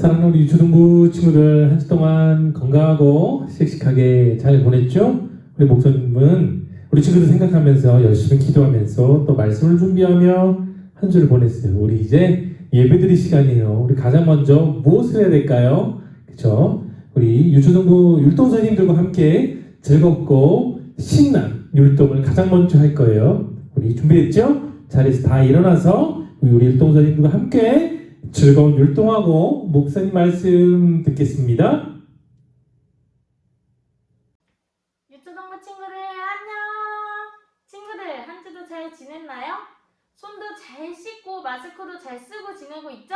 사랑하는 우리 유초등부 친구들 한 주 동안 건강하고 씩씩하게 잘 보냈죠? 우리 목사님은 우리 친구들 생각하면서 열심히 기도하면서 또 말씀을 준비하며 한 주를 보냈어요. 우리 이제 예배드릴 시간이에요. 우리 가장 먼저 무엇을 해야 될까요? 그쵸? 우리 유초등부 율동선생님들과 함께 즐겁고 신난 율동을 가장 먼저 할 거예요. 우리 준비됐죠? 자리에서 다 일어나서 우리 율동선생님들과 함께 즐거운 율동하고 목사님 말씀 듣겠습니다. 유초등부 친구들 안녕! 친구들 한 주도 잘 지냈나요? 손도 잘 씻고 마스크도 잘 쓰고 지내고 있죠?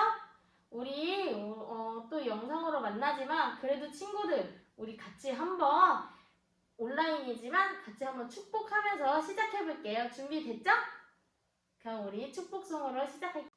우리 또 영상으로 만나지만 그래도 친구들 우리 같이 한번 온라인이지만 같이 한번 축복하면서 시작해 볼게요. 준비됐죠? 그럼 우리 축복송으로 시작할게요.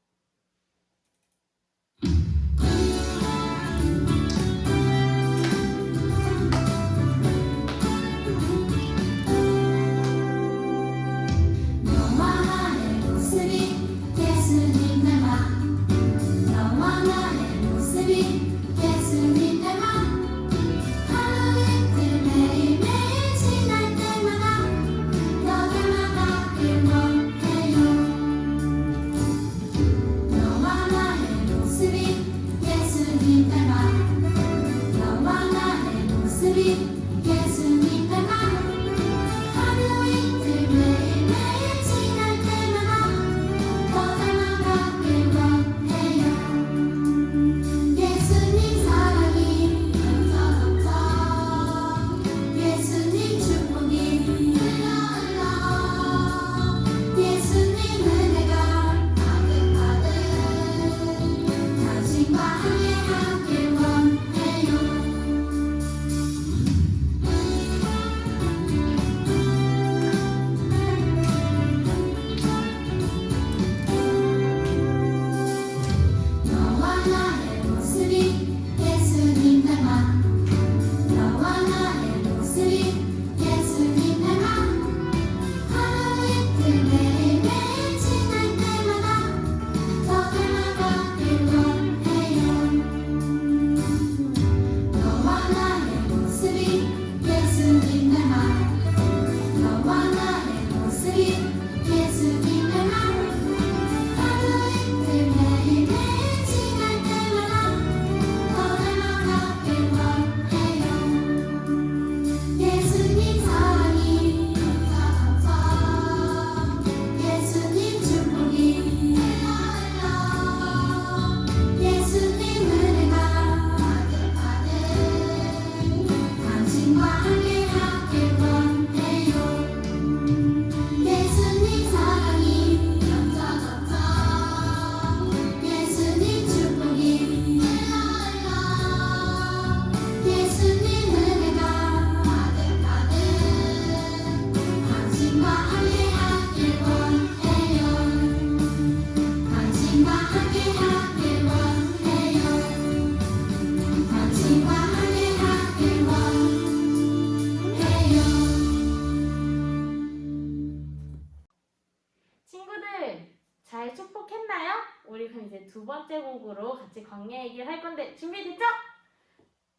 잘 축복했나요? 우리 그럼 이제 두 번째 곡으로 같이 광야 얘기를 할 건데 준비됐죠?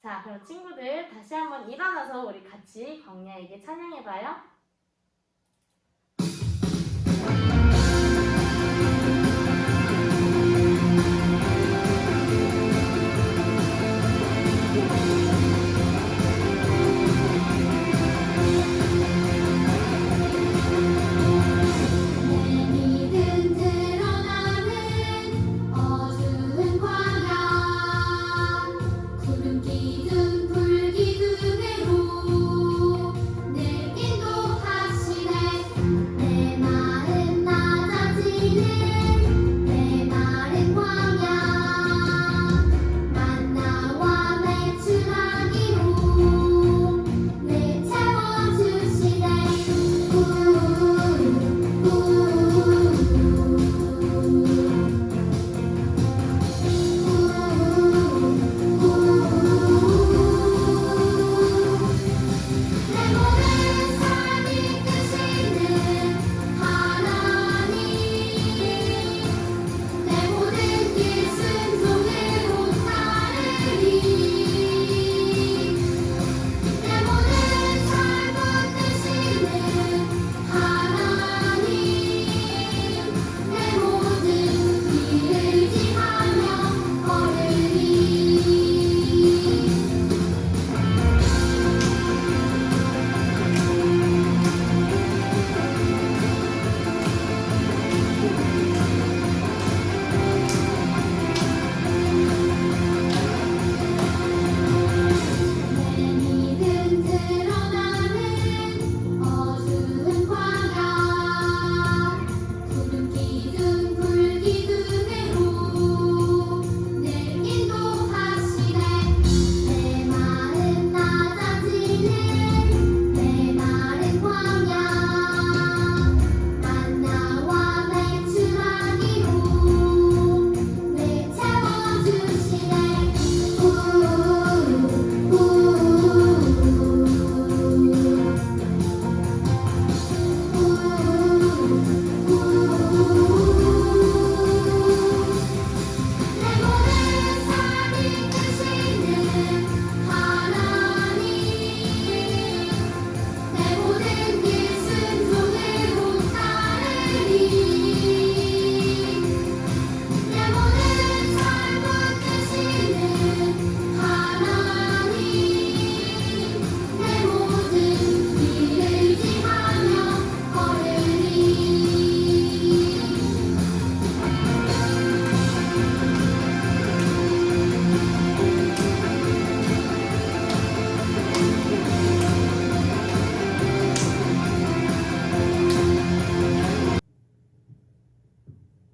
자, 그럼 친구들 다시 한번 일어나서 우리 같이 광야 얘기 찬양해봐요. 기둥 불기둥으로 내 인도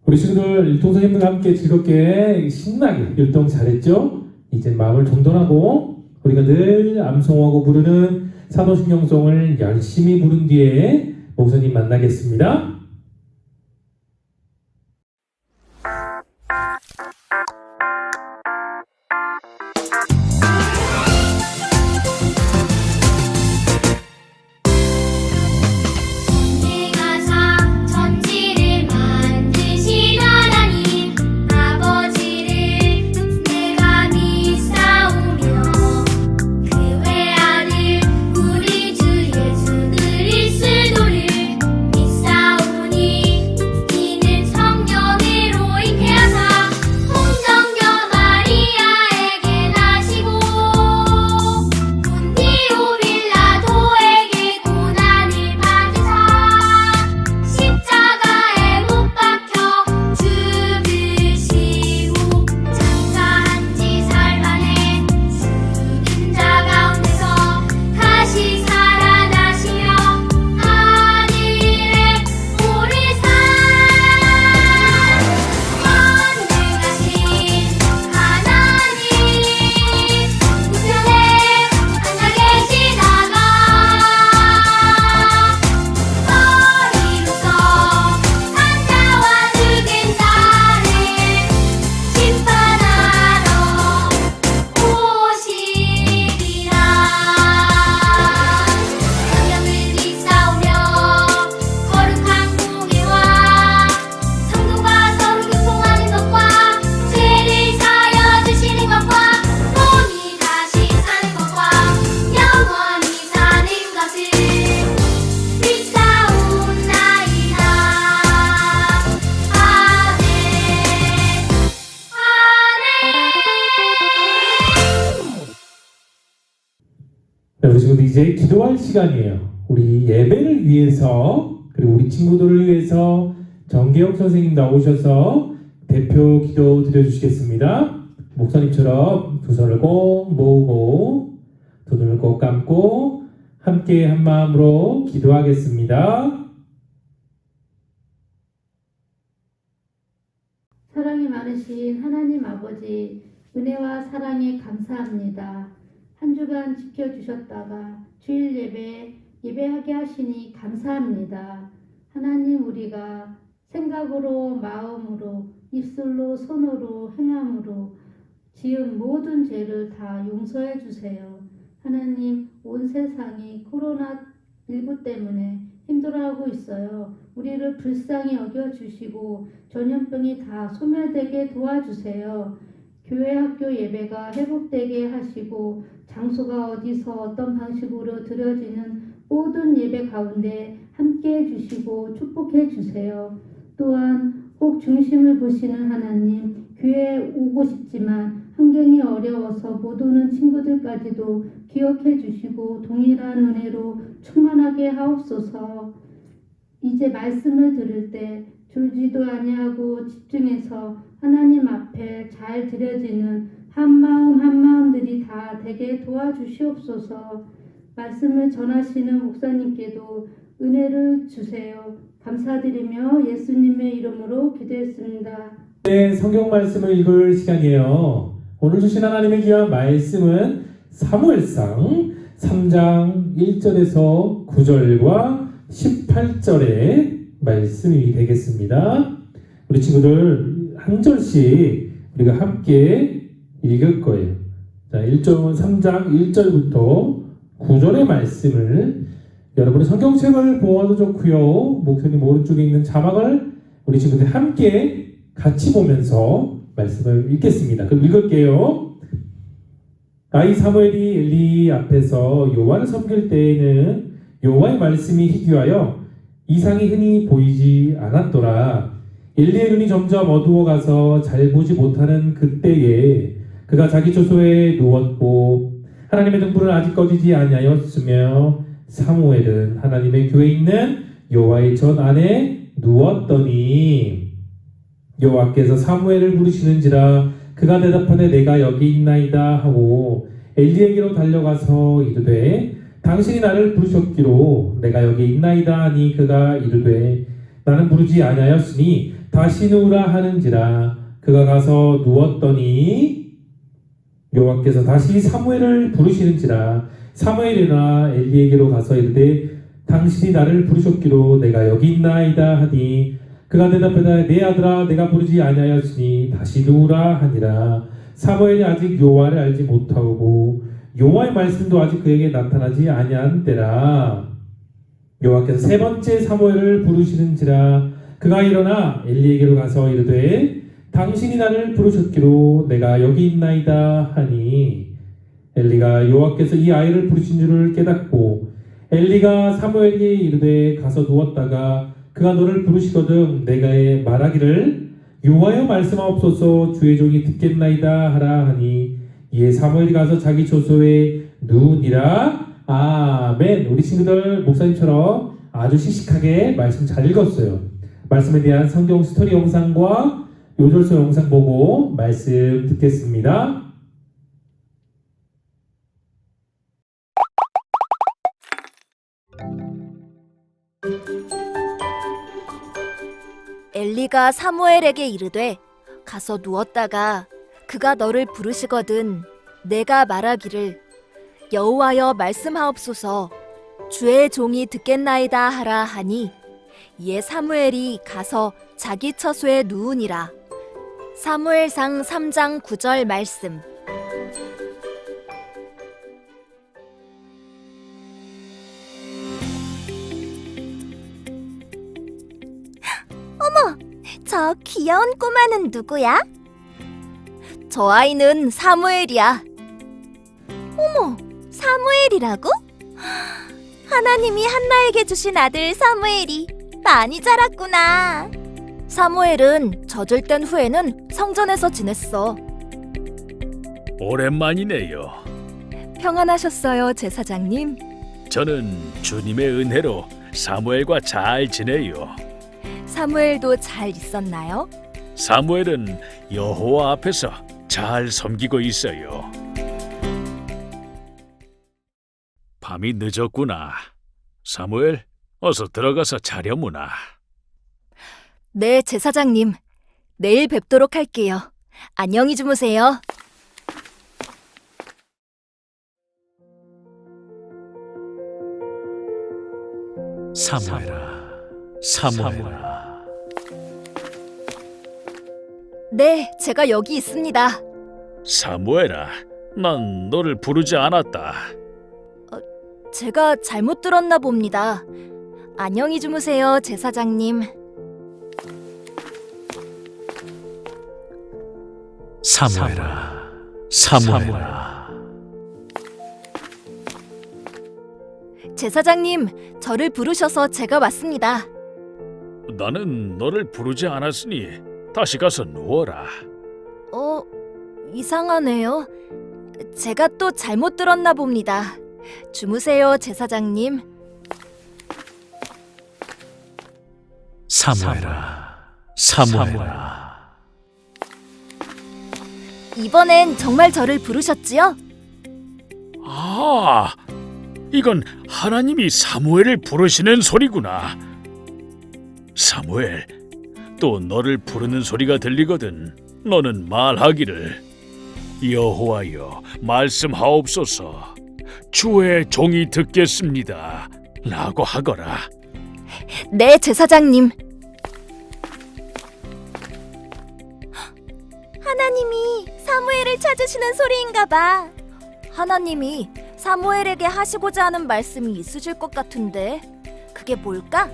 우리 친구들 율동 선생님과 함께 즐겁게 신나게 율동 잘했죠? 이제 마음을 정돈하고 우리가 늘 암송하고 부르는 산호신경송을 열심히 부른 뒤에 목사님 만나겠습니다. 네, 우리 친구들 이제 기도할 시간이에요. 우리 예배를 위해서 그리고 우리 친구들을 위해서 정계혁 선생님 나오셔서 대표 기도 드려주시겠습니다. 목사님처럼 두 손을 꼭 모으고 두 눈을 꼭 감고 함께 한 마음으로 기도하겠습니다. 사랑이 많으신 하나님 아버지, 은혜와 사랑에 감사합니다. 한 주간 지켜주셨다가 주일 예배하게 하시니 감사합니다. 하나님, 우리가 생각으로, 마음으로, 입술로, 손으로, 행함으로 지은 모든 죄를 다 용서해 주세요. 하나님, 온 세상이 코로나19 때문에 힘들어하고 있어요. 우리를 불쌍히 여겨주시고 전염병이 다 소멸되게 도와주세요. 교회 학교 예배가 회복되게 하시고 장소가 어디서 어떤 방식으로 드려지는 모든 예배 가운데 함께 해주시고 축복해 주세요. 또한 꼭 중심을 보시는 하나님, 교회에 오고 싶지만 환경이 어려워서 못 오는 친구들까지도 기억해 주시고 동일한 은혜로 충만하게 하옵소서. 이제 말씀을 들을 때 졸지도 아니하고 집중해서 하나님 앞에 잘 드려지는 한마음 한마음들이 다 되게 도와주시옵소서. 말씀을 전하시는 목사님께도 은혜를 주세요. 감사드리며 예수님의 이름으로 기도했습니다. 네, 성경 말씀을 읽을 시간이에요. 오늘 주신 하나님의 귀한 말씀은 사무엘상 3장 1절에서 9절과 18절의 말씀이 되겠습니다. 우리 친구들 한 절씩 우리가 함께 읽을 거예요. 자, 3장 1절부터 9절의 말씀을 여러분의 성경책을 보아도 좋고요. 목사님 오른쪽에 있는 자막을 우리 친구들 함께 같이 보면서 말씀을 읽겠습니다. 그럼 읽을게요. 아이 사무엘이 엘리 앞에서 여호와를 섬길 때에는 여호와의 말씀이 희귀하여 이상이 흔히 보이지 않았더라. 엘리의 눈이 점점 어두워가서 잘 보지 못하는 그때에 그가 자기 초소에 누웠고 하나님의 등불은 아직 꺼지지 아니하였으며 사무엘은 하나님의 교회에 있는 여호와의 전 안에 누웠더니 여호와께서 사무엘을 부르시는지라 그가 대답하되 내가 여기 있나이다 하고 엘리에게로 달려가서 이르되 당신이 나를 부르셨기로 내가 여기 있나이다 하니 그가 이르되 나는 부르지 아니하였으니 다시 누우라 하는지라. 그가 가서 누웠더니 여호와께서 다시 사무엘을 부르시는지라. 사무엘이 일어나 엘리에게로 가서 이르되 당신이 나를 부르셨기로 내가 여기 있나이다 하니 그가 대답하되 내 아들아 내가 부르지 아니하였으니 다시 누우라 하니라. 사무엘이 아직 여호와를 알지 못하고 여호와의 말씀도 아직 그에게 나타나지 아니한 때라. 여호와께서 세 번째 사무엘을 부르시는지라. 그가 일어나 엘리에게로 가서 이르되 당신이 나를 부르셨기로 내가 여기 있나이다 하니 엘리가 여호와께서 이 아이를 부르신 줄을 깨닫고 엘리가 사무엘에게 이르되 가서 누웠다가 그가 너를 부르시거든 내가 말하기를 여호와여 말씀하옵소서 주의 종이 듣겠나이다 하라 하니 이에 사무엘이 가서 자기 조소에 누우니라. 아멘. 우리 친구들 목사님처럼 아주 씩씩하게 말씀 잘 읽었어요. 말씀에 대한 성경 스토리 영상과 요절서 영상 보고 말씀 듣겠습니다. 엘리가 사무엘에게 이르되 가서 누웠다가 그가 너를 부르시거든 내가 말하기를 여호와여 말씀하옵소서 주의 종이 듣겠나이다 하라 하니 이에 사무엘이 가서 자기 처소에 누우니라. 사무엘상 3장 9절 말씀. 어머, 저 귀여운 꼬마는 누구야? 저 아이는 사무엘이야. 어머, 사무엘이라고? 하나님이 한나에게 주신 아들 사무엘이 많이 자랐구나. 사무엘은 젖을 뗀 후에는 성전에서 지냈어. 오랜만이네요. 평안하셨어요, 제사장님? 저는 주님의 은혜로 사무엘과 잘 지내요. 사무엘도 잘 있었나요? 사무엘은 여호와 앞에서 잘 섬기고 있어요. 밤이 늦었구나. 사무엘, 어서 들어가서 자려무나. 네, 제사장님. 내일 뵙도록 할게요. 안녕히 주무세요. 사무엘아, 사무엘아. 네, 제가 여기 있습니다. 사무엘아, 난 너를 부르지 않았다. 제가 잘못 들었나 봅니다. 안녕히 주무세요, 제사장님. 사무엘아, 사무엘아. 제사장님, 저를 부르셔서 제가 왔습니다. 나는 너를 부르지 않았으니 다시 가서 누워라. 이상하네요. 제가 또 잘못 들었나 봅니다. 주무세요, 제사장님. 사무엘아, 사무엘아. 이번엔 정말 저를 부르셨지요? 아, 이건 하나님이 사무엘을 부르시는 소리구나. 사무엘, 또 너를 부르는 소리가 들리거든. 너는 말하기를 여호와여 말씀하옵소서 주의 종이 듣겠습니다 라고 하거라. 네, 제사장님. 하나님이 사무엘을 찾으시는 소리인가 봐. 하나님이 사무엘에게 하시고자 하는 말씀이 있으실 것 같은데 그게 뭘까?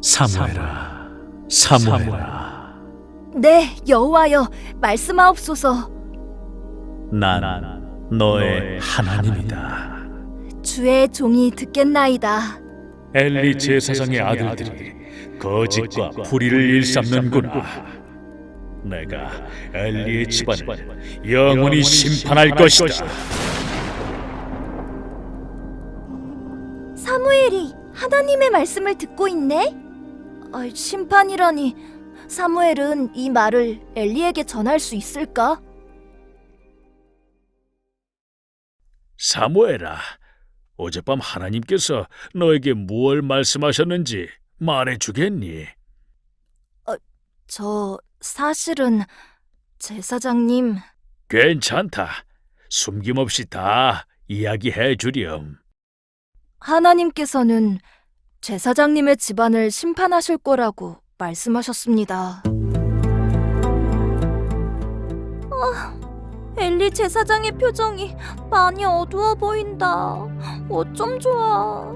사무엘아, 사무엘아. 네, 여호와여 말씀하옵소서. 난 너의 하나님이다. 주의 종이 듣겠나이다. 엘리 제사장의 아들들이 거짓과 불의를 일삼는구나. 내가 엘리의 집안을 영원히 심판할 것이다. 사무엘이 하나님의 말씀을 듣고 있네? 심판이라니. 사무엘은 이 말을 엘리에게 전할 수 있을까? 사무엘아, 어젯밤 하나님께서 너에게 무엇 말씀하셨는지 말해주겠니? 저 사실은 제사장님, 괜찮다. 숨김없이 다 이야기해 주렴. 하나님께서는 제사장님의 집안을 심판하실 거라고 말씀하셨습니다. 엘리 제사장의 표정이 많이 어두워 보인다. 어쩜 좋아.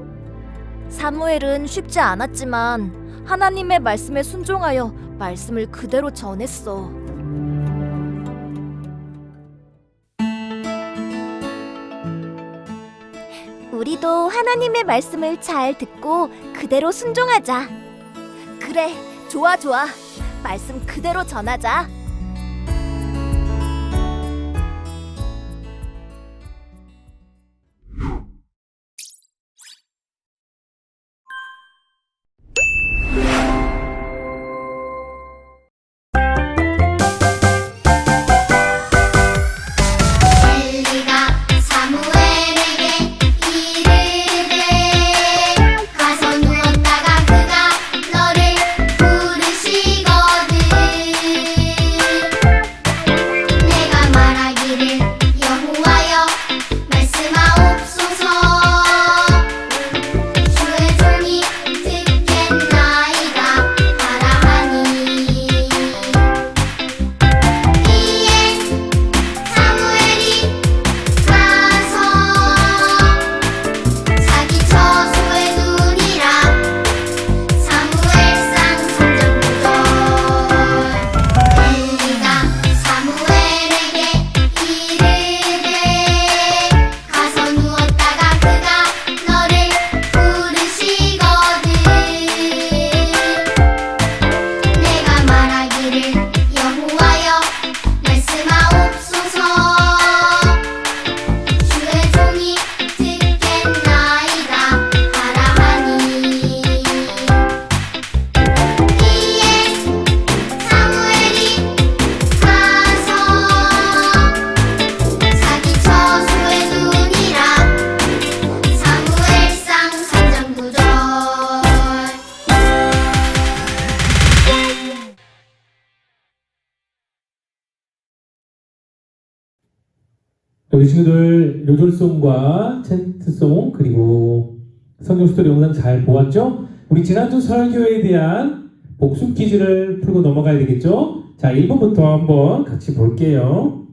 사무엘은 쉽지 않았지만 하나님의 말씀에 순종하여 말씀을 그대로 전했어. 우리도 하나님의 말씀을 잘 듣고 그대로 순종하자. 그래, 좋아. 말씀 그대로 전하자. 엘리가 사무엘에게 이르되 가서 누웠다가 그가 너를 부르시거든 내가 말하기를 여호와여 말씀하옵소서 주의 종이 듣겠나이다 하라 하니 이에 사무엘이 가서 자기 처소에 누니라 사무엘상 3장 9절 엘리가 사무엘에게 이르되 가서 누웠다가 그가 너를 부르시거든 내가 말하기를 여호와여 말씀하옵소서 주의 종이 듣겠나이다 하라 하니 이에 사무엘이 가서 자기 처소에 누니라 사무엘상 3장 9절 우리 친구들 요절송과 챈트송 그리고 성경 스토리 영상 잘 보았죠? 우리 지난주 설교에 대한 복습 퀴즈를 풀고 넘어가야 되겠죠? 자, 1번부터 한번 같이 볼게요.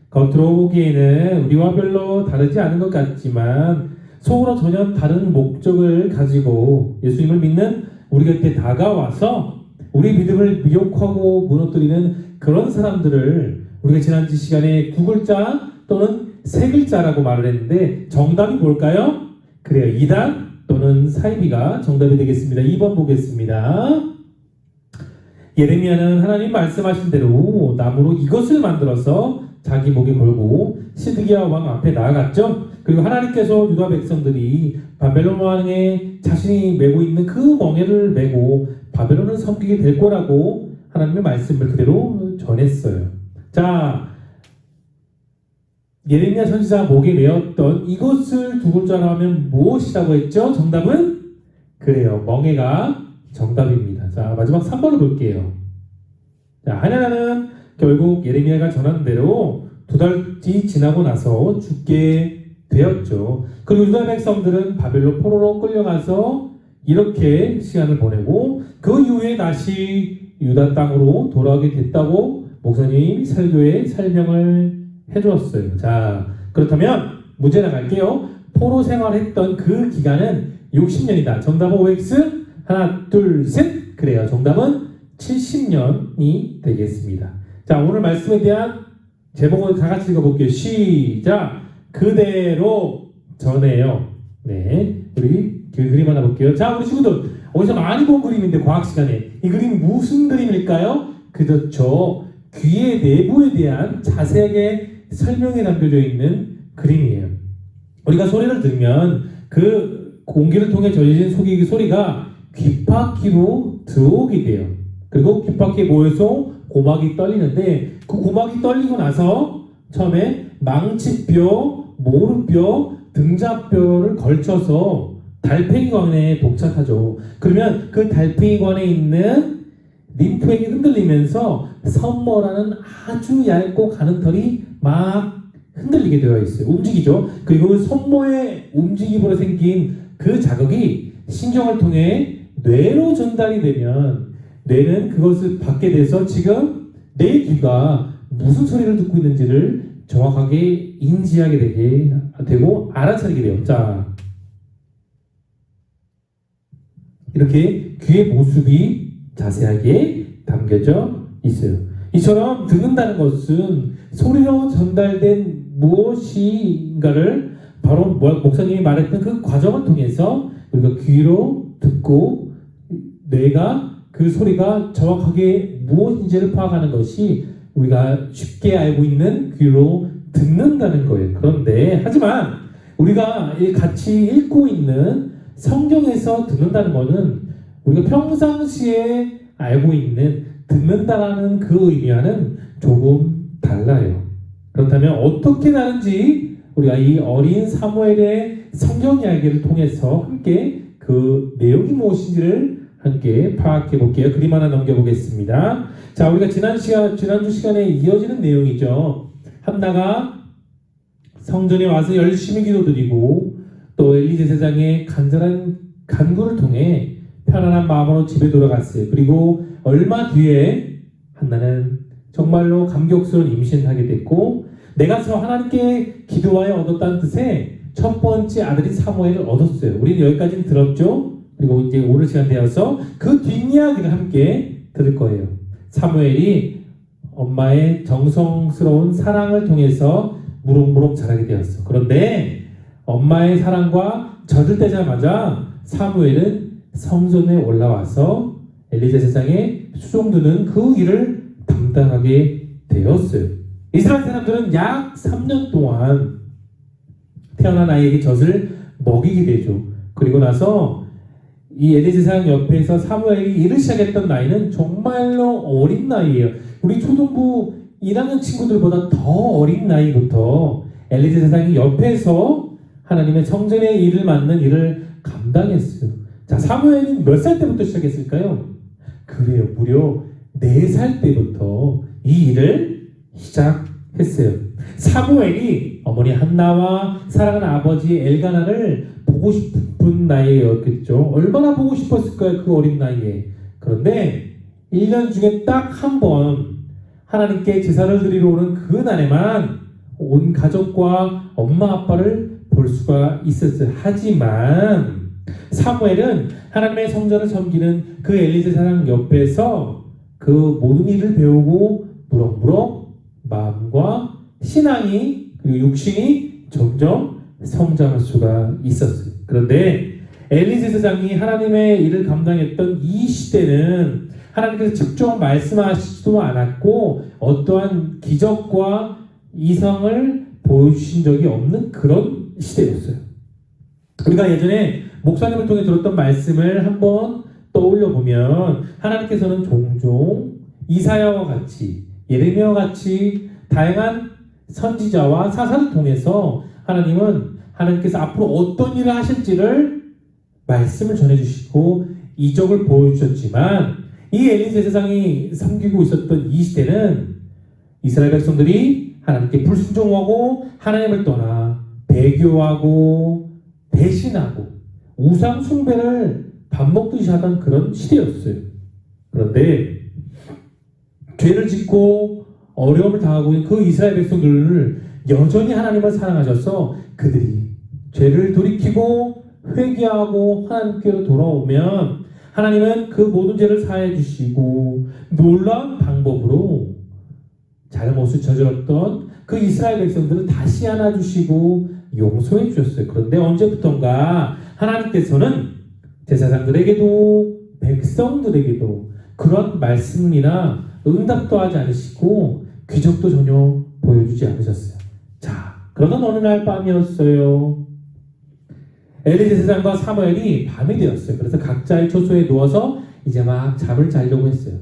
겉으로 보기에는 우리와 별로 다르지 않은 것 같지만 속으로 전혀 다른 목적을 가지고 예수님을 믿는 우리 곁에 다가와서 우리 믿음을 미혹하고 무너뜨리는 그런 사람들을 우리가 지난주 시간에 두 글자 또는 세 글자라고 말을 했는데 정답이 뭘까요? 그래요. 이단 또는 사이비가 정답이 되겠습니다. 2번 보겠습니다. 예레미야는 하나님 말씀하신 대로 나무로 이것을 만들어서 자기 목에 걸고 시드기야 왕 앞에 나아갔죠. 그리고 하나님께서 유다 백성들이 바벨론 왕에 자신이 메고 있는 그 멍에를 메고 바벨론을 섬기게 될 거라고 하나님의 말씀을 그대로 전했어요. 자, 예레미야 선지자 목에 메었던 이것을 두 글자로 하면 무엇이라고 했죠? 정답은? 그래요. 멍에가 정답입니다. 자, 마지막 3번을 볼게요. 자, 하나는 결국 예레미야가 전한 대로 2달이 지나고 나서 죽게 되었죠. 그리고 유다 백성들은 바벨론 포로로 끌려가서 이렇게 시간을 보내고 그 이후에 다시 유다 땅으로 돌아오게 됐다고 목사님이 설교에 설명을 해주었어요. 자, 그렇다면 문제 나갈게요. 포로 생활했던 그 기간은 60년이다. 정답은 OX? 하나, 둘, 셋. 그래요. 정답은 70년이 되겠습니다. 자, 오늘 말씀에 대한 제목을 다 같이 읽어볼게요. 시작. 그대로 전해요. 네, 우리 그 그림 하나 볼게요. 자, 우리 친구들 어디서 많이 본 그림인데 과학 시간에 이 그림 무슨 그림일까요? 그렇죠. 귀의 내부에 대한 자세하게 설명이 남겨져 있는 그림이에요. 우리가 소리를 들으면 그 공기를 통해 전해진 속의 소리가 귓바퀴로 들어오게 돼요. 그리고 귓바퀴에 모여서 고막이 떨리는데 그 고막이 떨리고 나서 처음에 망치뼈, 모루뼈, 등잔뼈를 걸쳐서 달팽이관에 독착하죠. 그러면 그 달팽이관에 있는 림프액이 흔들리면서 섬모라는 아주 얇고 가는 털이 막 흔들리게 되어 있어요. 움직이죠. 그리고 섬모의 움직임으로 생긴 그 자극이 신경을 통해 뇌로 전달이 되면 뇌는 그것을 받게 돼서 지금 내 귀가 무슨 소리를 듣고 있는지를 정확하게 인지하게 되게 되고 알아차리게 돼요. 자, 이렇게 귀의 모습이 자세하게 담겨져 있어요. 이처럼 듣는다는 것은 소리로 전달된 무엇인가를 바로 목사님이 말했던 그 과정을 통해서 우리가 귀로 듣고 뇌가 그 소리가 정확하게 무엇인지를 파악하는 것이 우리가 쉽게 알고 있는 귀로 듣는다는 거예요. 그런데 하지만 우리가 같이 읽고 있는 성경에서 듣는다는 것은 우리가 평상시에 알고 있는 듣는다라는 그 의미와는 조금 달라요. 그렇다면 어떻게 다른지 우리가 이 어린 사무엘의 성경 이야기를 통해서 함께 그 내용이 무엇인지를 함께 파악해 볼게요. 그림 하나 넘겨보겠습니다. 자, 우리가 지난주 시간에 이어지는 내용이죠. 한나가 성전에 와서 열심히 기도드리고 또 엘리 제사장의 간절한 간구를 통해 편안한 마음으로 집에 돌아갔어요. 그리고 얼마 뒤에 한나는 정말로 감격스러운 임신을 하게 됐고 내가 하나님께 기도하여 얻었다는 뜻의 첫 번째 아들인 사무엘을 얻었어요. 우리는 여기까지는 들었죠. 그리고 이제 오늘 시간 되어서 그 뒷이야기를 함께 들을 거예요. 사무엘이 엄마의 정성스러운 사랑을 통해서 무럭무럭 자라게 되었어. 그런데 엄마의 사랑과 젖을떼자마자 사무엘은 성전에 올라와서 엘리 제사장의 수종드는 그 일을 담당하게 되었어요. 이스라엘 사람들은 약 3년 동안 태어난 아이에게 젖을 먹이게 되죠. 그리고 나서 이 엘리 제사장 옆에서 사무엘이 일을 시작했던 나이는 정말로 어린 나이예요. 우리 초등부 1학년 친구들보다 더 어린 나이부터 엘리 제사장이 옆에서 하나님의 성전의 일을 맡는 일을 감당했어요. 자, 사무엘은 몇 살 때부터 시작했을까요? 그래요. 무려 4살 때부터 이 일을 시작했어요. 사무엘이 어머니 한나와 사랑하는 아버지 엘가나를 보고 싶은 나이였겠죠. 얼마나 보고 싶었을까요? 그 어린 나이에. 그런데 1년 중에 딱 한 번 하나님께 제사를 드리러 오는 그 날에만 온 가족과 엄마 아빠를 볼 수가 있었어요. 하지만 사무엘은 하나님의 성전을 섬기는 그 엘리 제사장 옆에서 그 모든 일을 배우고 무럭무럭 마음과 신앙이 그리고 육신이 점점 성장할 수가 있었어요. 그런데 엘리 제사장이 하나님의 일을 감당했던 이 시대는 하나님께서 직접 말씀하시지도 않았고 어떠한 기적과 이성을 보여주신 적이 없는 그런 시대였어요. 우리가 예전에 목사님을 통해 들었던 말씀을 한번 떠올려 보면 하나님께서는 종종 이사야와 같이 예레미야와 같이 다양한 선지자와 사사를 통해서 하나님께서 앞으로 어떤 일을 하실지를 말씀을 전해주시고 이적을 보여주셨지만 이 엘리 제사장이 섬기고 있었던 이 시대는 이스라엘 백성들이 하나님께 불순종하고 하나님을 떠나 배교하고 배신하고 우상 숭배를 밥 먹듯이 하던 그런 시대였어요. 그런데 죄를 짓고 어려움을 당하고 있는 그 이스라엘 백성들을 여전히 하나님을 사랑하셔서 그들이 죄를 돌이키고 회개하고 하나님께로 돌아오면 하나님은 그 모든 죄를 사해 주시고 놀라운 방법으로 잘못을 저질렀던 그 이스라엘 백성들을 다시 안아주시고 용서해 주셨어요. 그런데 언제부턴가 하나님께서는 제사장들에게도 백성들에게도 그런 말씀이나 응답도 하지 않으시고 기적도 전혀 보여주지 않으셨어요. 자, 그러던 어느 날 밤이었어요. 엘리 제사장과 사무엘이 밤이 되었어요. 그래서 각자의 처소에 누워서 이제 막 잠을 자려고 했어요.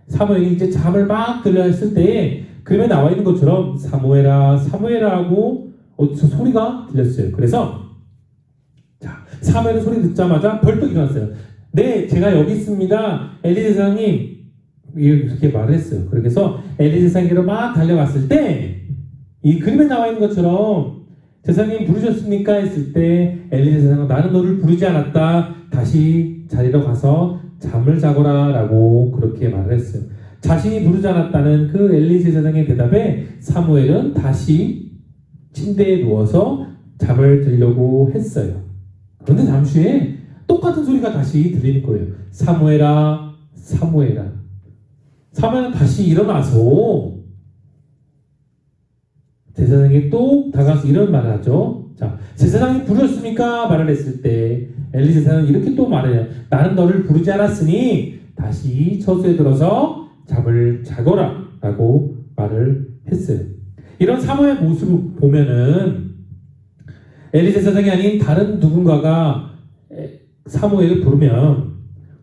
사무엘이 이제 잠을 막 들려 했을 때에 그림에 나와 있는 것처럼 사무엘아 사무엘아 하고 어디서 소리가 들렸어요. 그래서 자, 사무엘은 소리 듣자마자 벌떡 일어났어요. 네, 제가 여기 있습니다. 엘리 제사장님, 이렇게 말을 했어요. 그래서 엘리 제사장에게로 막 달려갔을 때 이 그림에 나와 있는 것처럼 제사장님 부르셨습니까? 했을 때 엘리 제사장은 나는 너를 부르지 않았다. 다시 자리로 가서 잠을 자거라 라고 그렇게 말을 했어요. 자신이 부르지 않았다는 그 엘리 제사장의 대답에 사무엘은 다시 침대에 누워서 잠을 들려고 했어요. 그런데 잠시 후에 똑같은 소리가 다시 들리는 거예요. 사무엘아, 사무엘아. 사무엘은 다시 일어나서 제사장에게 또 다가가서 이런 말을 하죠. 자, 제사장이 부르셨습니까? 말을 했을 때 엘리 제사장은 이렇게 또 말해요. 나는 너를 부르지 않았으니 다시 처소에 들어서 잠을 자거라 라고 말을 했어요. 이런 사무엘 모습을 보면은 엘리 제사장이 아닌 다른 누군가가 사무엘을 부르면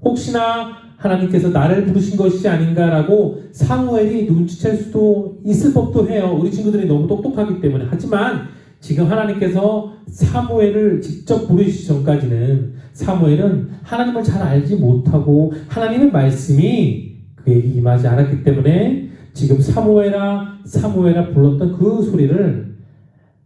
혹시나 하나님께서 나를 부르신 것이 아닌가라고 사무엘이 눈치챌 수도 있을 법도 해요. 우리 친구들이 너무 똑똑하기 때문에. 하지만 지금 하나님께서 사무엘을 직접 부르시기 전까지는 사무엘은 하나님을 잘 알지 못하고 하나님의 말씀이 그에게 임하지 않았기 때문에 지금 사무엘아 사무엘아 불렀던 그 소리를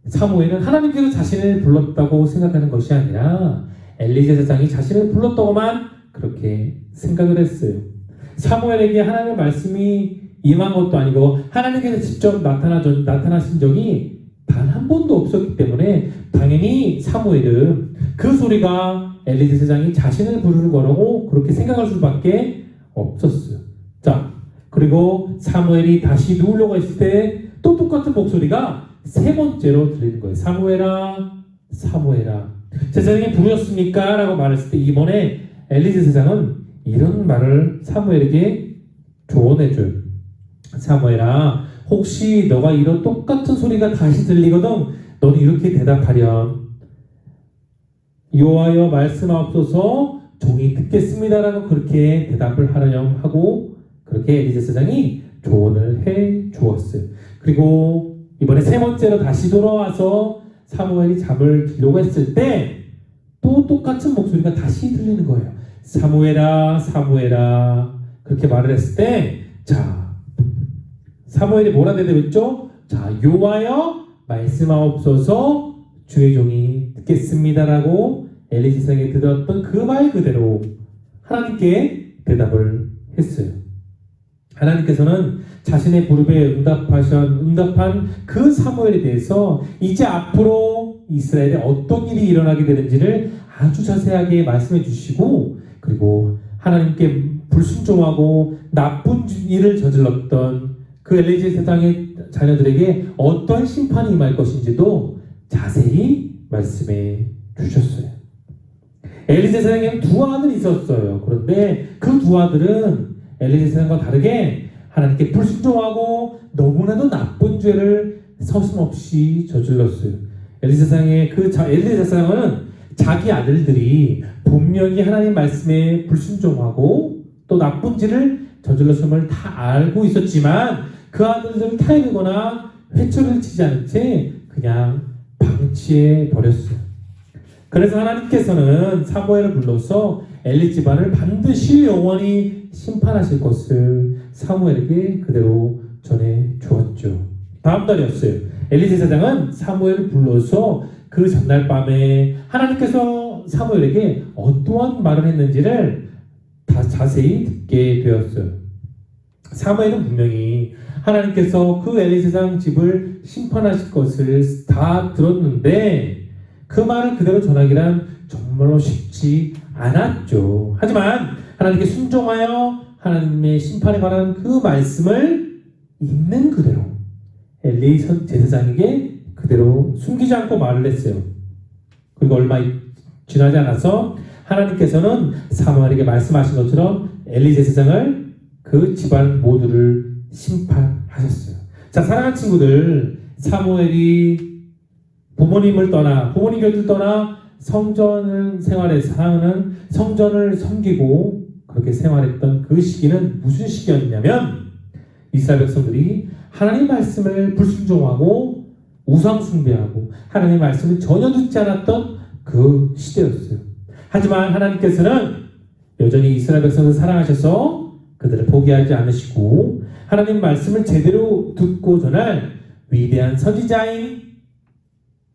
사무엘은 하나님께서 자신을 불렀다고 생각하는 것이 아니라 엘리 제사장이 자신을 불렀다고만 그렇게 생각을 했어요. 사무엘에게 하나님의 말씀이 임한 것도 아니고 하나님께서 직접 나타나신 적이 단 한 번도 없었기 때문에 당연히 사무엘은 그 소리가 엘리 제사장이 자신을 부르는 거라고 그렇게 생각할 수밖에 없었어요. 자, 그리고 사무엘이 다시 누우려고 했을 때 또 똑같은 목소리가 세 번째로 들리는 거예요. 사무엘아, 사무엘아. 제사장이 부르셨습니까? 라고 말했을 때 이번에 엘리 제사장은 이런 말을 사무엘에게 조언해줘요. 사무엘아, 혹시 너가 이런 똑같은 소리가 다시 들리거든 너는 이렇게 대답하렴. 여호와여 말씀하옵소서 종이 듣겠습니다라고 그렇게 대답을 하렴 하고 그렇게 엘리 제사장이 조언을 해 주었어요. 그리고 이번에 세 번째로 다시 돌아와서 사무엘이 잠을 들려고 했을 때 또 똑같은 목소리가 다시 들리는 거예요. 사무엘아, 사무엘아. 그렇게 말을 했을 때, 자, 사무엘이 뭐라 대답했죠? 자, 여호와여 말씀하옵소서 주의 종이 듣겠습니다라고 엘리 제사장이 들었던 그 말 그대로 하나님께 대답을 했어요. 하나님께서는 자신의 부름에 응답한 그 사무엘에 대해서 이제 앞으로 이스라엘에 어떤 일이 일어나게 되는지를 아주 자세하게 말씀해 주시고 그리고 하나님께 불순종하고 나쁜 일을 저질렀던 그 엘리 제사장의 자녀들에게 어떤 심판이 임할 것인지도 자세히 말씀해 주셨어요. 엘리 제사장에는 두 아들이 있었어요. 그런데 그 두 아들은 엘리 제사장과 다르게 하나님께 불순종하고 너무나도 나쁜 죄를 서슴없이 저질렀어요. 엘리 제사장은 자기 아들들이 분명히 하나님 말씀에 불순종하고 또 나쁜 죄를 저질렀음을 다 알고 있었지만 그 아들들을 타이르거나 회초리를 치지 않은 채 그냥 방치해 버렸어요. 그래서 하나님께서는 사무엘을 불러서 엘리 집안을 반드시 영원히 심판하실 것을 사무엘에게 그대로 전해 주었죠. 다음 달이었어요. 엘리 제사장은 사무엘을 불러서 그 전날 밤에 하나님께서 사무엘에게 어떠한 말을 했는지를 다 자세히 듣게 되었어요. 사무엘은 분명히 하나님께서 그 엘리 제사장 집을 심판하실 것을 다 들었는데 그 말을 그대로 전하기란 정말로 쉽지 않았죠. 하지만 하나님께 순종하여 하나님의 심판에 관한 그 말씀을 있는 그대로 엘리 제사장에게 그대로 숨기지 않고 말을 했어요. 그리고 얼마 지나지 않아서 하나님께서는 사무엘에게 말씀하신 것처럼 엘리 제사장을 그 집안 모두를 심판하셨어요. 자, 사랑하는 친구들, 사무엘이 부모님 곁을 떠나 성전을 생활해서 성전을 섬기고 그렇게 생활했던 그 시기는 무슨 시기였냐면 이스라엘 백성들이 하나님 말씀을 불순종하고 우상 숭배하고 하나님의 말씀을 전혀 듣지 않았던 그 시대였어요. 하지만 하나님께서는 여전히 이스라엘 백성을 사랑하셔서 그들을 포기하지 않으시고 하나님 말씀을 제대로 듣고 전할 위대한 선지자인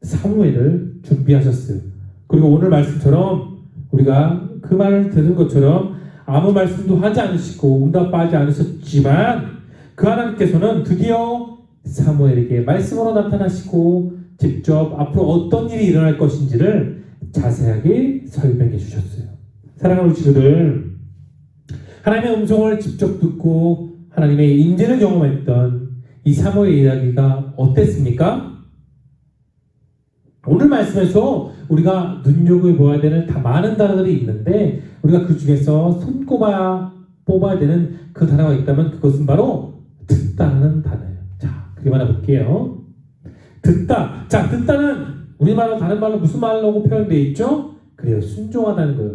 사무엘을 준비하셨어요. 그리고 오늘 말씀처럼 우리가 그 말을 들은 것처럼 아무 말씀도 하지 않으시고 응답하지 않으셨지만 그 하나님께서는 드디어 사무엘에게 말씀으로 나타나시고 직접 앞으로 어떤 일이 일어날 것인지를 자세하게 설명해 주셨어요. 사랑하는 우리 친구들, 하나님의 음성을 직접 듣고 하나님의 인재를 경험했던 이 사무엘의 이야기가 어땠습니까? 오늘 말씀에서 우리가 눈여겨보아야 되는 다 많은 단어들이 있는데 우리가 그 중에서 손꼽아 뽑아야 되는 그 단어가 있다면 그것은 바로 듣다는 단어예요. 자, 그게 만나볼게요. 듣다. 자, 듣다는 우리말로 다른 말로 무슨 말로 표현되어 있죠? 그래요. 순종하다는 거예요.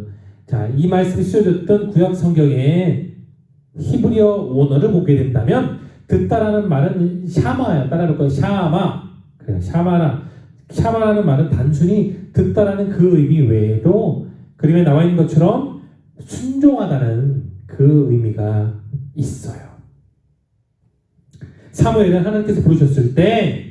자, 이 말씀이 쓰여졌던 구약 성경에 히브리어 원어를 보게 된다면 듣다라는 말은 샤마예요. 따라할 거예요. 샤마. 그래요. 샤마라는 말은 단순히 듣다라는 그 의미 외에도 그림에 나와 있는 것처럼 순종하다는 그 의미가 있어요. 사무엘은 하나님께서 부르셨을 때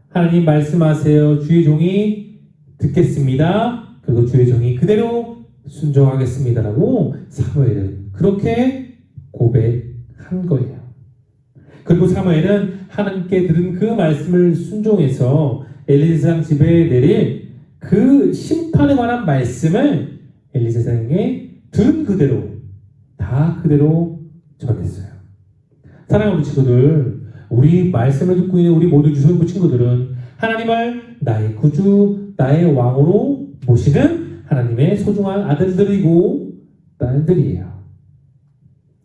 하나님 말씀하세요. 주의 종이 듣겠습니다. 그리고 주의 종이 그대로 순종하겠습니다라고 사무엘은 그렇게 고백한 거예요. 그리고 사무엘은 하나님께 들은 그 말씀을 순종해서 엘리사상 집에 내릴 그 심판에 관한 말씀을 엘리사상에 들은 그대로 다 그대로 전했어요. 사랑하는 우리 친구들, 우리 말씀을 듣고 있는 우리 모든 유소년부 친구들은 하나님을 나의 구주, 나의 왕으로 모시는 하나님의 소중한 아들들이고 딸들이에요.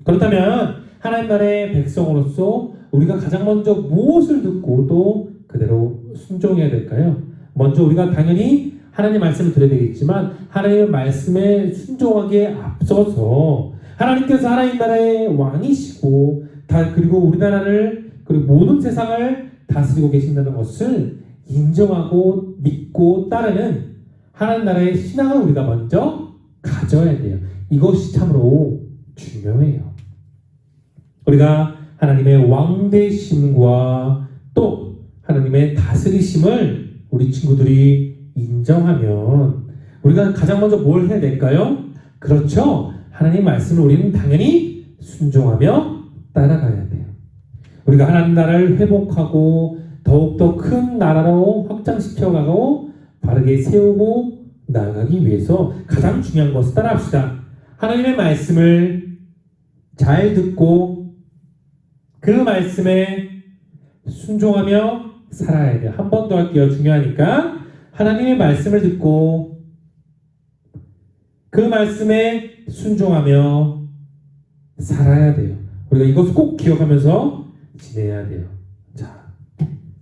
그렇다면 하나님 나라의 백성으로서 우리가 가장 먼저 무엇을 듣고 또 그대로 순종해야 될까요? 먼저 우리가 당연히 하나님 말씀을 들어야 되겠지만 하나님의 말씀에 순종하기에 앞서서 하나님께서 하나님 나라의 왕이시고 그리고 우리나라를 그리고 모든 세상을 다스리고 계신다는 것을 인정하고 믿고 따르는 하나님 나라의 신앙을 우리가 먼저 가져야 돼요. 이것이 참으로 중요해요. 우리가 하나님의 왕되심과 또 하나님의 다스리심을 우리 친구들이 인정하면 우리가 가장 먼저 뭘 해야 될까요? 그렇죠. 하나님 말씀을 우리는 당연히 순종하며 따라가야 돼요. 우리가 하나님 나라를 회복하고 더욱더 큰 나라로 확장시켜가고 바르게 세우고 나아가기 위해서 가장 중요한 것을 따라합시다. 하나님의 말씀을 잘 듣고 그 말씀에 순종하며 살아야 돼요. 한 번 더 할게요. 중요하니까. 하나님의 말씀을 듣고 그 말씀에 순종하며 살아야 돼요. 우리가 이것을 꼭 기억하면서 지내야 돼요. 자,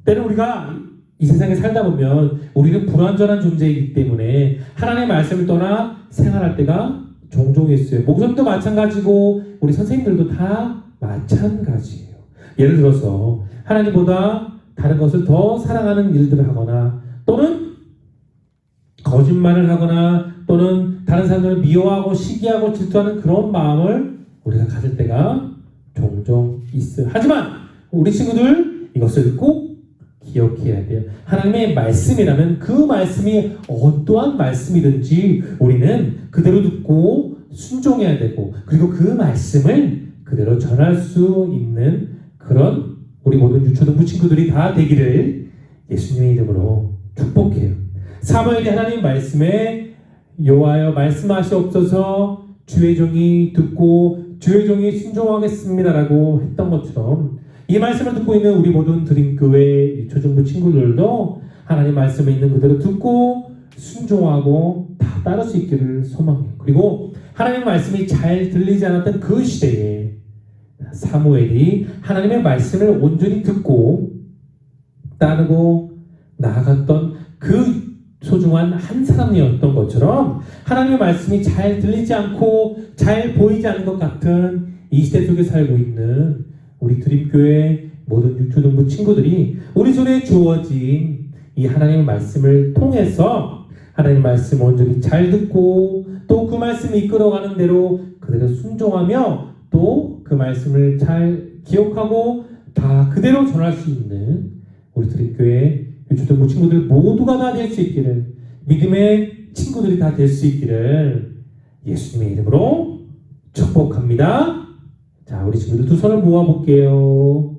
때는 우리가 이 세상에 살다 보면 우리는 불완전한 존재이기 때문에 하나님의 말씀을 떠나 생활할 때가 종종 있어요. 목사님도 마찬가지고 우리 선생님들도 다 마찬가지예요. 예를 들어서 하나님보다 다른 것을 더 사랑하는 일들을 하거나 또는 거짓말을 하거나 또는 다른 사람들을 미워하고 시기하고 질투하는 그런 마음을 우리가 가질 때가 종종 있어요. 하지만 우리 친구들 이것을 꼭 기억해야 돼요. 하나님의 말씀이라면 그 말씀이 어떠한 말씀이든지 우리는 그대로 듣고 순종해야 되고 그리고 그 말씀을 그대로 전할 수 있는 그런 우리 모든 유초등부 친구들이 다 되기를 예수님의 이름으로 축복해요. 사무엘이 하나님 말씀에 여호와여 말씀하시옵소서 주의 종이 듣고 주의 종이 순종하겠습니다라고 했던 것처럼 이 말씀을 듣고 있는 우리 모든 드림교회 유초등부 친구들도 하나님 말씀에 있는 그대로 듣고 순종하고 다 따를 수 있기를 소망해요. 그리고 하나님 말씀이 잘 들리지 않았던 그 시대에 사무엘이 하나님의 말씀을 온전히 듣고 따르고 나아갔던 그 소중한 한 사람이었던 것처럼 하나님의 말씀이 잘 들리지 않고 잘 보이지 않는 것 같은 이 시대 속에 살고 있는 우리 드림교회 모든 유초등부 친구들이 우리 손에 주어진 이 하나님의 말씀을 통해서 하나님 말씀 온전히 잘 듣고 또 그 말씀이 이끌어가는 대로 그대로 순종하며 또 그 말씀을 잘 기억하고 다 그대로 전할 수 있는 우리 드림교회 유초등부 친구들 모두가 다 될 수 있기를, 믿음의 친구들이 다 될 수 있기를 예수님의 이름으로 축복합니다. 자, 우리 친구들 두 손을 모아볼게요.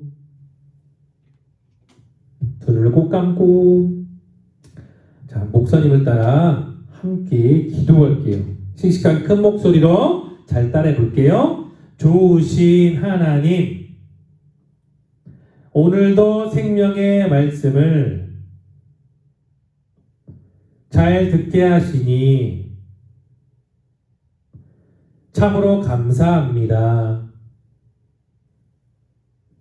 두 눈을 꼭 감고, 자, 목사님을 따라 함께 기도할게요. 씩씩하게 큰 목소리로 잘 따라해 볼게요. 좋으신 하나님, 오늘도 생명의 말씀을 잘 듣게 하시니 참으로 감사합니다.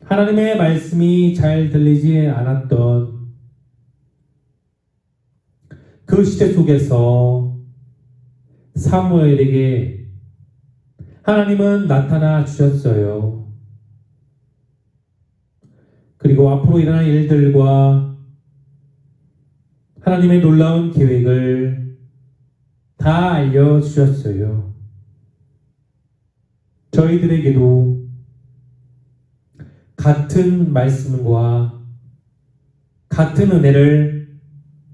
하나님의 말씀이 잘 들리지 않았던 그 시대 속에서 사무엘에게 하나님은 나타나 주셨어요. 그리고 앞으로 일어날 일들과 하나님의 놀라운 계획을 다 알려주셨어요. 저희들에게도 같은 말씀과 같은 은혜를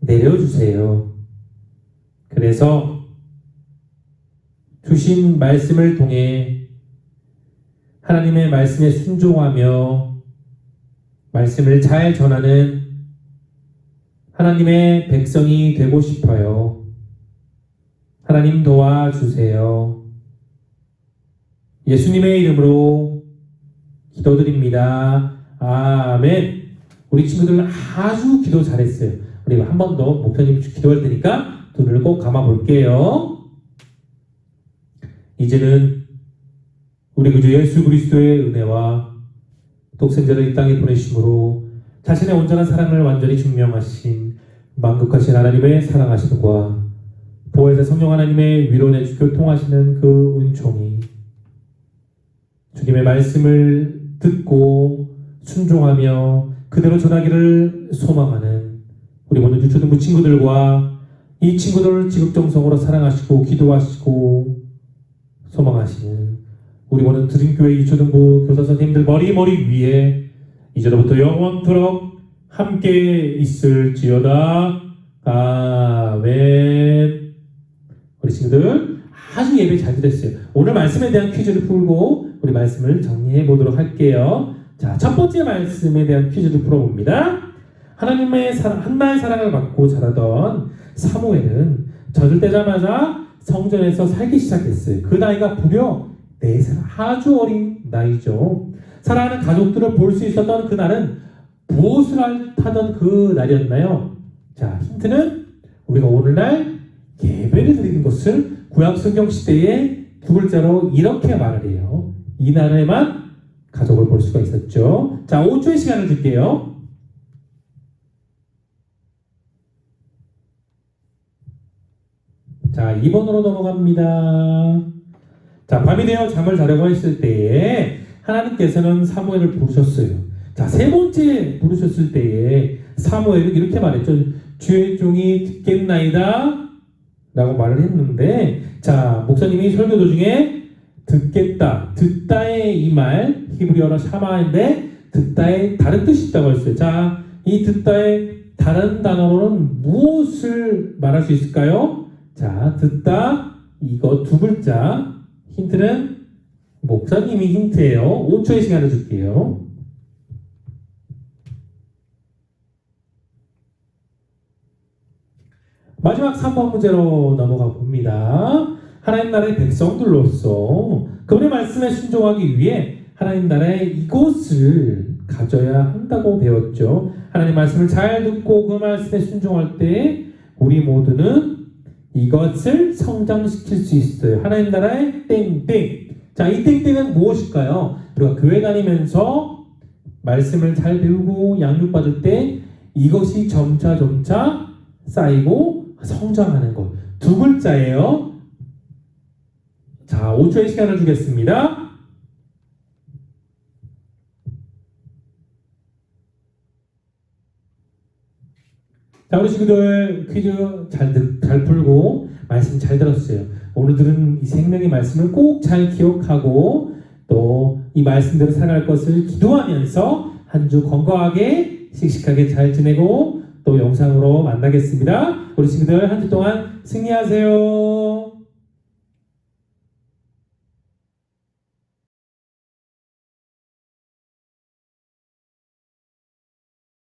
내려주세요. 그래서 주신 말씀을 통해 하나님의 말씀에 순종하며 말씀을 잘 전하는 하나님의 백성이 되고 싶어요. 하나님 도와주세요. 예수님의 이름으로 기도드립니다. 아멘. 우리 친구들 아주 기도 잘했어요. 우리 한 번 더 목사님 기도할 테니까 두 눈을 꼭 감아 볼게요. 이제는 우리 구주 예수 그리스도의 은혜와 독생자를 이 땅에 보내심으로 자신의 온전한 사랑을 완전히 증명하신 만극하신 하나님의 사랑하심과 보혜자 성령 하나님의 위로 내주교 통하시는 그 은총이 주님의 말씀을 듣고 순종하며 그대로 전하기를 소망하는 우리 모든 유초등부 친구들과 이 친구들을 지극정성으로 사랑하시고 기도하시고 소망하시는 우리 모든 드림교회 유초등부 교사 선생님들 머리 위에 이제로부터 영원토록 함께 있을지어다. 아멘. 우리 친구들 아주 예배 잘 드렸어요. 오늘 말씀에 대한 퀴즈를 풀고 우리 말씀을 정리해 보도록 할게요. 자, 첫 번째 말씀에 대한 퀴즈를 풀어봅니다. 하나님의 한나의 사랑을 받고 자라던 사무엘은 젖을 떼자마자 성전에서 살기 시작했어요. 그 나이가 무려 4살, 아주 어린 나이죠. 사랑하는 가족들을 볼 수 있었던 그날은 무엇을 하던 그 날이었나요? 자, 힌트는 우리가 오늘날 예배를 드리는 것을 구약 성경 시대에 두 글자로 이렇게 말을 해요. 이날에만 가족을 볼 수가 있었죠. 자, 5초의 시간을 줄게요. 자, 2번으로 넘어갑니다. 자, 밤이 되어 잠을 자려고 했을 때에 하나님께서는 사무엘을 부르셨어요. 자, 세 번째 부르셨을 때에 사무엘은 이렇게 말했죠. 주의 종이 듣겠나이다 라고 말을 했는데, 자, 목사님이 설교 도중에 듣겠다, 듣다의 이 말 히브리어로 샤마인데 듣다의 다른 뜻이 있다고 했어요. 자, 이 듣다의 다른 단어로는 무엇을 말할 수 있을까요? 자, 듣다, 이거 두 글자. 힌트는 목사님이 힌트예요. 5초의 시간을 줄게요. 마지막 3번 문제로 넘어가 봅니다. 하나님 나라의 백성들로서 그분의 말씀에 순종하기 위해 하나님 나라의 이곳을 가져야 한다고 배웠죠. 하나님 말씀을 잘 듣고 그 말씀에 순종할 때 우리 모두는 이것을 성장시킬 수 있어요. 하나님 나라의 땡땡. 자, 이 땡땡은 무엇일까요? 우리가 교회 다니면서 말씀을 잘 배우고 양육받을 때 이것이 점차 쌓이고 성장하는 것. 두 글자예요. 자, 5초의 시간을 주겠습니다. 자, 우리 친구들 퀴즈 잘 풀고 말씀 잘 들었어요. 오늘들은 이 생명의 말씀을 꼭 잘 기억하고 또 이 말씀대로 살아갈 것을 기도하면서 한 주 건강하게 씩씩하게 잘 지내고 또 영상으로 만나겠습니다. 우리 친구들 한 주 동안 승리하세요.